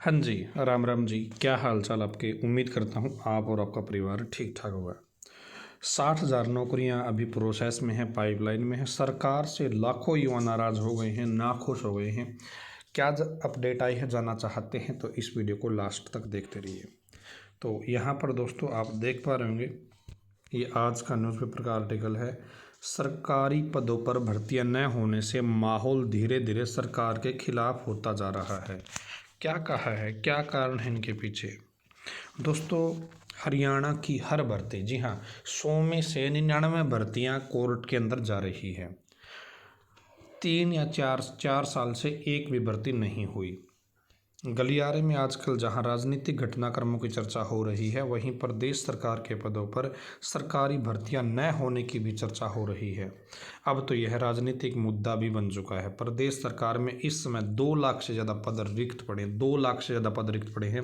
हाँ जी, राम राम जी। क्या हाल चाल आपके? उम्मीद करता हूँ आप और आपका परिवार ठीक ठाक होगा। 60,000 नौकरियां अभी प्रोसेस में हैं, पाइपलाइन में हैं। सरकार से लाखों युवा नाराज हो गए हैं, नाखुश हो गए हैं। क्या अपडेट आई है जानना चाहते हैं तो इस वीडियो को लास्ट तक देखते रहिए। तो यहाँ पर दोस्तों आप देख पा रहे होंगे, ये आज का न्यूज़पेपर का आर्टिकल है। सरकारी पदों पर भर्तियां न होने से माहौल धीरे धीरे सरकार के खिलाफ होता जा रहा है। क्या कहा है, क्या कारण है इनके पीछे? दोस्तों, हरियाणा की हर भर्ती, जी हाँ, 100 में से 99 भर्तियां कोर्ट के अंदर जा रही है। 3 या 4 साल से एक भी भर्ती नहीं हुई। गलियारे में आजकल जहां राजनीतिक घटनाक्रमों की चर्चा हो रही है, वहीं प्रदेश सरकार के पदों पर सरकारी भर्तियां न होने की भी चर्चा हो रही है। अब तो यह राजनीतिक मुद्दा भी बन चुका है। प्रदेश सरकार में इस समय 2 लाख से ज़्यादा पद रिक्त पड़े, 2 लाख से ज़्यादा पद रिक्त पड़े हैं।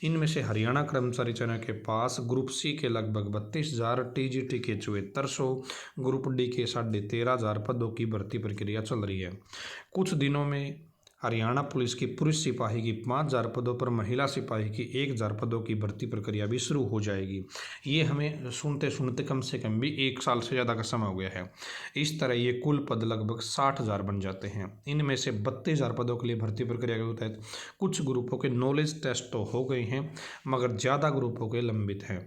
इनमें से हरियाणा कर्मचारी चयन के पास ग्रुप सी के लगभग 32,000, TGT के 7400, ग्रुप डी के 13,500 पदों की भर्ती प्रक्रिया चल रही है। कुछ दिनों में हरियाणा पुलिस की पुरुष सिपाही की 5,000 पदों पर, महिला सिपाही की 1,000 पदों की भर्ती प्रक्रिया भी शुरू हो जाएगी। ये हमें सुनते सुनते कम से कम भी 1 साल से ज़्यादा का समय हो गया है। इस तरह ये कुल पद लगभग 60,000 बन जाते हैं। इनमें से 32,000 पदों के लिए भर्ती प्रक्रिया के तहत कुछ ग्रुपों के नॉलेज टेस्ट तो हो गए हैं, मगर ज़्यादा ग्रुपों के लंबित हैं।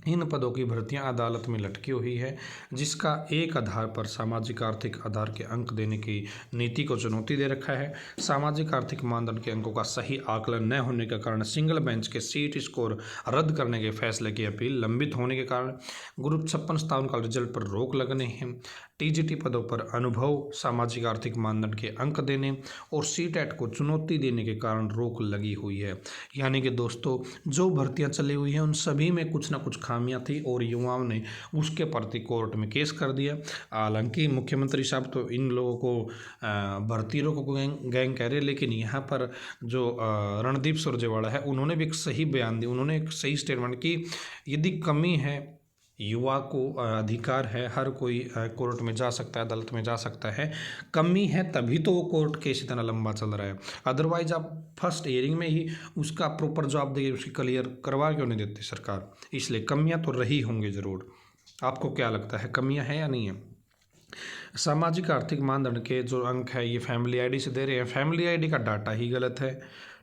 इन पदों की भर्तियां अदालत में लटकी हुई है, जिसका एक आधार पर सामाजिक आर्थिक आधार के अंक देने की नीति को चुनौती दे रखा है। सामाजिक आर्थिक मानदंड के अंकों का सही आकलन न होने के कारण सिंगल बेंच के सीट स्कोर रद्द करने के फैसले की अपील लंबित होने के कारण ग्रुप 56-57 का रिजल्ट पर रोक लगने हैं। TGT पदों पर अनुभव, सामाजिक आर्थिक मानदंड के अंक देने और सीटेट को चुनौती देने के कारण रोक लगी हुई है। यानी कि दोस्तों, जो भर्तियां चली हुई हैं उन सभी में कुछ ना कुछ खामियां थी और युवाओं ने उसके प्रति कोर्ट में केस कर दिया। हालांकि मुख्यमंत्री साहब तो इन लोगों को भर्ती रोको गैंग कह रहे, लेकिन यहाँ पर जो रणदीप सुरजेवाला है उन्होंने भी एक सही बयान दिया, उन्होंने एक सही स्टेटमेंट की यदि कमी है, युवा को अधिकार है, हर कोई कोर्ट में जा सकता है, अदालत में जा सकता है। कमी है तभी तो वो कोर्ट केस इतना लंबा चल रहा है। अदरवाइज आप फर्स्ट हियरिंग में ही उसका प्रॉपर जवाब देगी, उसकी क्लियर करवा क्यों नहीं देती सरकार? इसलिए कमियां तो रही होंगी ज़रूर। आपको क्या लगता है, कमियां हैं या नहीं है? सामाजिक आर्थिक मानदंड के जो अंक है ये फैमिली आईडी से दे रहे हैं। फैमिली आईडी का डाटा ही गलत है,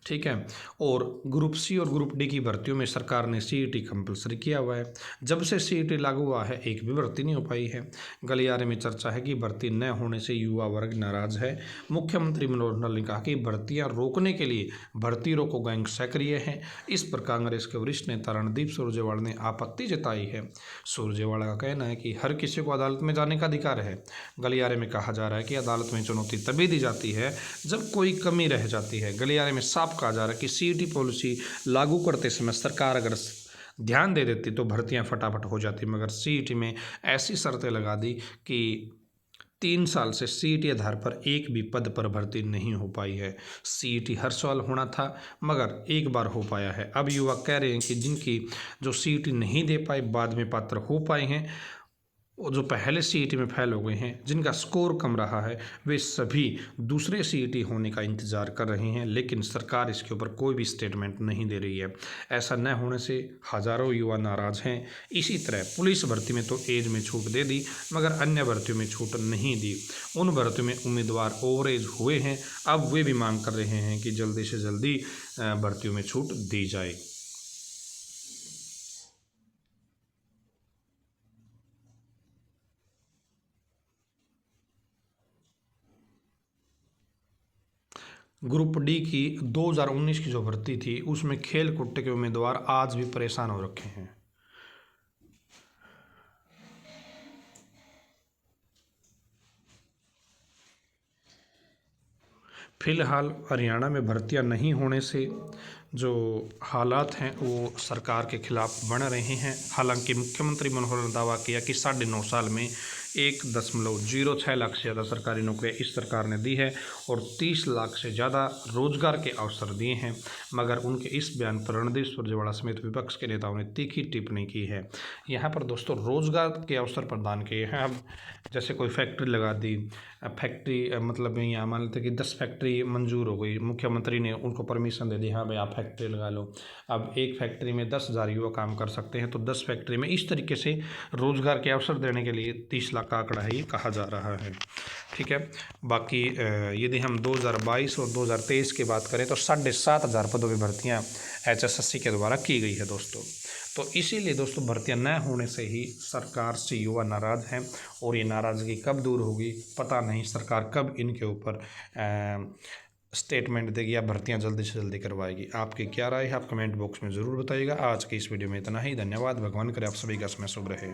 ठीक है। और ग्रुप सी और ग्रुप डी की भर्तियों में सरकार ने CET कंपलसरी किया हुआ है। जब से CET लागू हुआ है एक भी भर्ती नहीं हो पाई है। गलियारे में चर्चा है कि भर्ती न होने से युवा वर्ग नाराज है। मुख्यमंत्री मनोहर लाल ने कहा कि भर्तियां रोकने के लिए भर्ती रोको गैंग सक्रिय है। इस पर कांग्रेस के वरिष्ठ नेता रणदीप सुरजेवाला ने आपत्ति जताई है। सुरजेवाला का कहना है कि हर किसी को अदालत में जाने का अधिकार है। गलियारे में कहा जा रहा है कि अदालत में चुनौती तभी दी जाती है जब कोई कमी रह जाती है। गलियारे में साफ कहा जा रहा है कि CET पॉलिसी लागू करते समय सरकार अगर ध्यान दे देती तो भर्तियां फटाफट हो जाती, मगर CET में ऐसी शर्तें लगा दी कि 3 साल से CET आधार पर एक भी पद पर भर्ती नहीं हो पाई है। CET हर साल होना था मगर एक बार हो पाया है। अब युवा कह रहे हैं कि जिनकी जो CET नहीं दे पाए, बाद में पात्र हो पाए हैं, जो पहले CET में फेल हो गए हैं, जिनका स्कोर कम रहा है, वे सभी दूसरे CET होने का इंतज़ार कर रहे हैं, लेकिन सरकार इसके ऊपर कोई भी स्टेटमेंट नहीं दे रही है। ऐसा न होने से हज़ारों युवा नाराज हैं। इसी तरह पुलिस भर्ती में तो एज में छूट दे दी, मगर अन्य भर्तियों में छूट नहीं दी। उन भर्तियों में उम्मीदवार ओवर एज हुए हैं, अब वे भी मांग कर रहे हैं कि जल्दी से जल्दी भर्तियों में छूट दी जाए। ग्रुप डी की 2019 की जो भर्ती थी उसमें खेल कोटे के उम्मीदवार आज भी परेशान हो रखे हैं। फिलहाल हरियाणा में भर्तियां नहीं होने से जो हालात हैं वो सरकार के खिलाफ बन रहे हैं। हालांकि मुख्यमंत्री मनोहर ने दावा किया कि 9.5 साल में 1.06 लाख से ज़्यादा सरकारी नौकरियां इस सरकार ने दी है और 30 लाख से ज़्यादा रोजगार के अवसर दिए हैं। मगर उनके इस बयान पर रणदीप सुरजेवाला समेत विपक्ष के नेताओं ने तीखी टिप्पणी की है। यहाँ पर दोस्तों रोजगार के अवसर प्रदान किए हैं। अब जैसे कोई फैक्ट्री लगा दी, फैक्ट्री मतलब यहाँ मान लेते कि 10 फैक्ट्री मंजूर हो गई, मुख्यमंत्री ने उनको परमिशन दे दी, हाँ भाई आप फैक्ट्री लगा लो। अब एक फैक्ट्री में 10,000 युवा काम कर सकते हैं, तो 10 फैक्ट्री में इस तरीके से रोजगार के अवसर देने के लिए 30 लाख का आंकड़ा है ये कहा जा रहा है। ठीक है। बाकी यदि हम 2022 और 2023 की बात करें तो 7,500 पदों की भर्तियाँ HSSC के द्वारा की गई है दोस्तों। तो इसीलिए दोस्तों भर्तियां न होने से ही सरकार से युवा नाराज़ हैं और ये नाराज़गी कब दूर होगी पता नहीं। सरकार कब इनके ऊपर स्टेटमेंट देगी या भर्तियां जल्दी से जल्दी करवाएगी। आपकी क्या राय है आप कमेंट बॉक्स में ज़रूर बताइएगा। आज की इस वीडियो में इतना ही। धन्यवाद। भगवान करे आप सभी का समय शुभ रहे।